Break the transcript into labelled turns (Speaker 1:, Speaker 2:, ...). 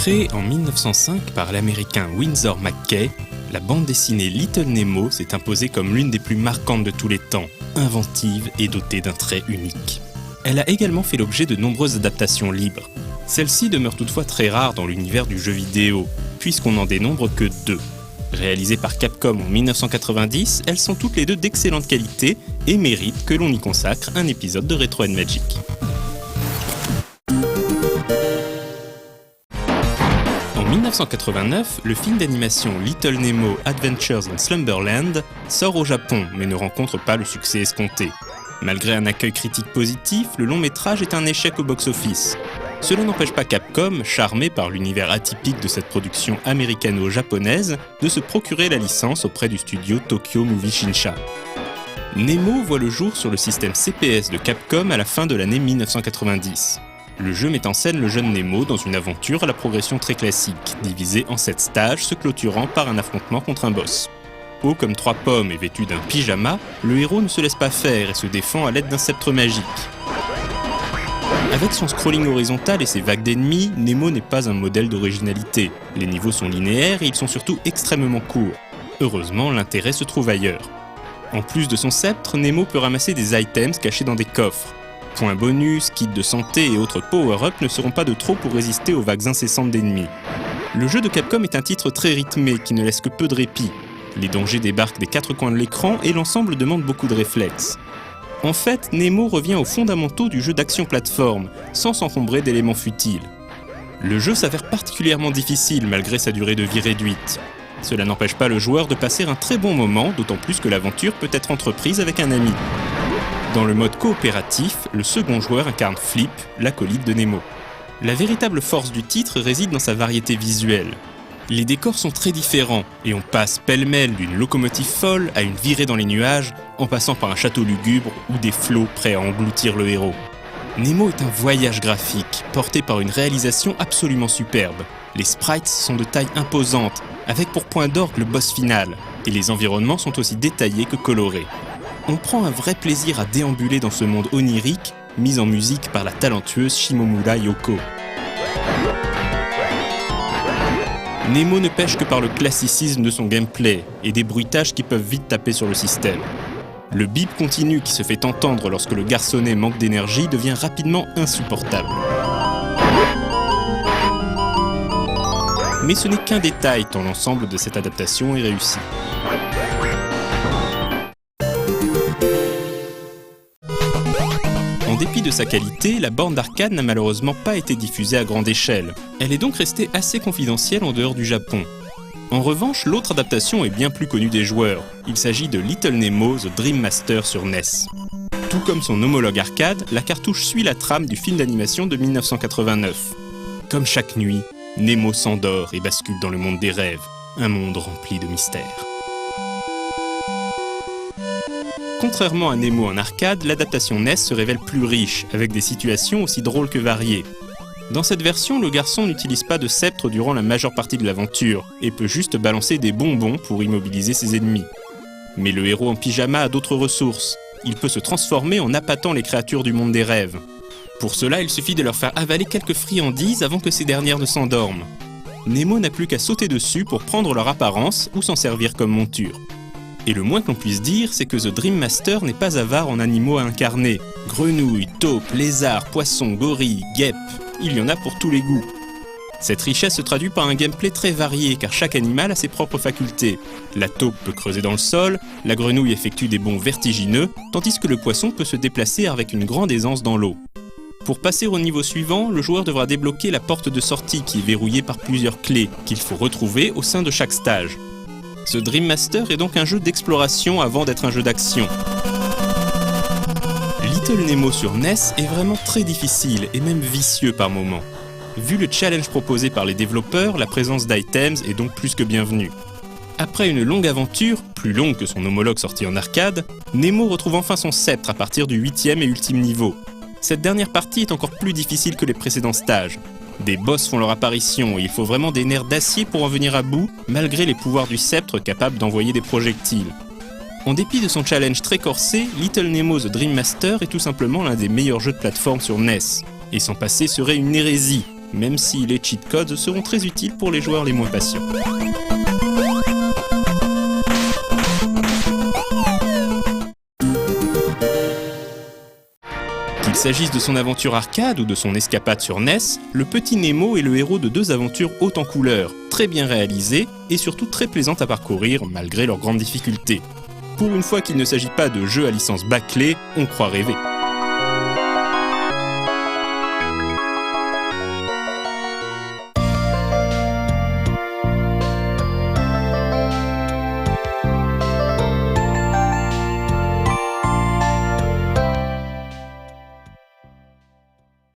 Speaker 1: Créée en 1905 par l'américain Winsor McCay, la bande dessinée Little Nemo s'est imposée comme l'une des plus marquantes de tous les temps, inventive et dotée d'un trait unique. Elle a également fait l'objet de nombreuses adaptations libres. Celle-ci demeure toutefois très rare dans l'univers du jeu vidéo, puisqu'on n'en dénombre que 2. Réalisées par Capcom en 1990, elles sont toutes les deux d'excellente qualité et méritent que l'on y consacre un épisode de Retro & Magic. En 1989, le film d'animation Little Nemo Adventures in Slumberland sort au Japon mais ne rencontre pas le succès escompté. Malgré un accueil critique positif, le long métrage est un échec au box-office. Cela n'empêche pas Capcom, charmé par l'univers atypique de cette production américano-japonaise, de se procurer la licence auprès du studio Tokyo Movie Shinsha. Nemo voit le jour sur le système CPS de Capcom à la fin de l'année 1990. Le jeu met en scène le jeune Nemo dans une aventure à la progression très classique, divisée en 7 stages, se clôturant par un affrontement contre un boss. Haut comme 3 pommes et vêtu d'un pyjama, le héros ne se laisse pas faire et se défend à l'aide d'un sceptre magique. Avec son scrolling horizontal et ses vagues d'ennemis, Nemo n'est pas un modèle d'originalité. Les niveaux sont linéaires et ils sont surtout extrêmement courts. Heureusement, l'intérêt se trouve ailleurs. En plus de son sceptre, Nemo peut ramasser des items cachés dans des coffres. Points bonus, kits de santé et autres power-up ne seront pas de trop pour résister aux vagues incessantes d'ennemis. Le jeu de Capcom est un titre très rythmé qui ne laisse que peu de répit. Les dangers débarquent des 4 coins de l'écran et l'ensemble demande beaucoup de réflexes. En fait, Nemo revient aux fondamentaux du jeu d'action-plateforme, sans s'encombrer d'éléments futiles. Le jeu s'avère particulièrement difficile malgré sa durée de vie réduite. Cela n'empêche pas le joueur de passer un très bon moment, d'autant plus que l'aventure peut être entreprise avec un ami. Dans le mode coopératif, le second joueur incarne Flip, l'acolyte de Nemo. La véritable force du titre réside dans sa variété visuelle. Les décors sont très différents, et on passe pêle-mêle d'une locomotive folle à une virée dans les nuages, en passant par un château lugubre ou des flots prêts à engloutir le héros. Nemo est un voyage graphique, porté par une réalisation absolument superbe. Les sprites sont de taille imposante, avec pour point d'orgue le boss final, et les environnements sont aussi détaillés que colorés. On prend un vrai plaisir à déambuler dans ce monde onirique, mis en musique par la talentueuse Shimomura Yoko. Nemo ne pêche que par le classicisme de son gameplay et des bruitages qui peuvent vite taper sur le système. Le bip continu qui se fait entendre lorsque le garçonnet manque d'énergie devient rapidement insupportable. Mais ce n'est qu'un détail tant l'ensemble de cette adaptation est réussi. En dépit de sa qualité, la borne d'arcade n'a malheureusement pas été diffusée à grande échelle. Elle est donc restée assez confidentielle en dehors du Japon. En revanche, l'autre adaptation est bien plus connue des joueurs. Il s'agit de Little Nemo The Dream Master sur NES. Tout comme son homologue arcade, la cartouche suit la trame du film d'animation de 1989. Comme chaque nuit, Nemo s'endort et bascule dans le monde des rêves, un monde rempli de mystères. Contrairement à Nemo en arcade, l'adaptation NES se révèle plus riche, avec des situations aussi drôles que variées. Dans cette version, le garçon n'utilise pas de sceptre durant la majeure partie de l'aventure, et peut juste balancer des bonbons pour immobiliser ses ennemis. Mais le héros en pyjama a d'autres ressources. Il peut se transformer en appâtant les créatures du monde des rêves. Pour cela, il suffit de leur faire avaler quelques friandises avant que ces dernières ne s'endorment. Nemo n'a plus qu'à sauter dessus pour prendre leur apparence ou s'en servir comme monture. Et le moins que l'on puisse dire, c'est que The Dream Master n'est pas avare en animaux à incarner. Grenouilles, taupes, lézards, poissons, gorilles, guêpes, il y en a pour tous les goûts. Cette richesse se traduit par un gameplay très varié, car chaque animal a ses propres facultés. La taupe peut creuser dans le sol, la grenouille effectue des bonds vertigineux, tandis que le poisson peut se déplacer avec une grande aisance dans l'eau. Pour passer au niveau suivant, le joueur devra débloquer la porte de sortie qui est verrouillée par plusieurs clés, qu'il faut retrouver au sein de chaque stage. Ce Dream Master est donc un jeu d'exploration avant d'être un jeu d'action. Little Nemo sur NES est vraiment très difficile et même vicieux par moments. Vu le challenge proposé par les développeurs, la présence d'items est donc plus que bienvenue. Après une longue aventure, plus longue que son homologue sorti en arcade, Nemo retrouve enfin son sceptre à partir du 8e et ultime niveau. Cette dernière partie est encore plus difficile que les précédents stages. Des boss font leur apparition et il faut vraiment des nerfs d'acier pour en venir à bout, malgré les pouvoirs du sceptre capable d'envoyer des projectiles. En dépit de son challenge très corsé, Little Nemo The Dream Master est tout simplement l'un des meilleurs jeux de plateforme sur NES. Et s'en passer serait une hérésie, même si les cheat codes seront très utiles pour les joueurs les moins patients. Qu'il s'agisse de son aventure arcade ou de son escapade sur NES, le petit Nemo est le héros de 2 aventures hautes en couleurs, très bien réalisées et surtout très plaisantes à parcourir malgré leurs grandes difficultés. Pour une fois qu'il ne s'agit pas de jeux à licence bâclée, on croit rêver.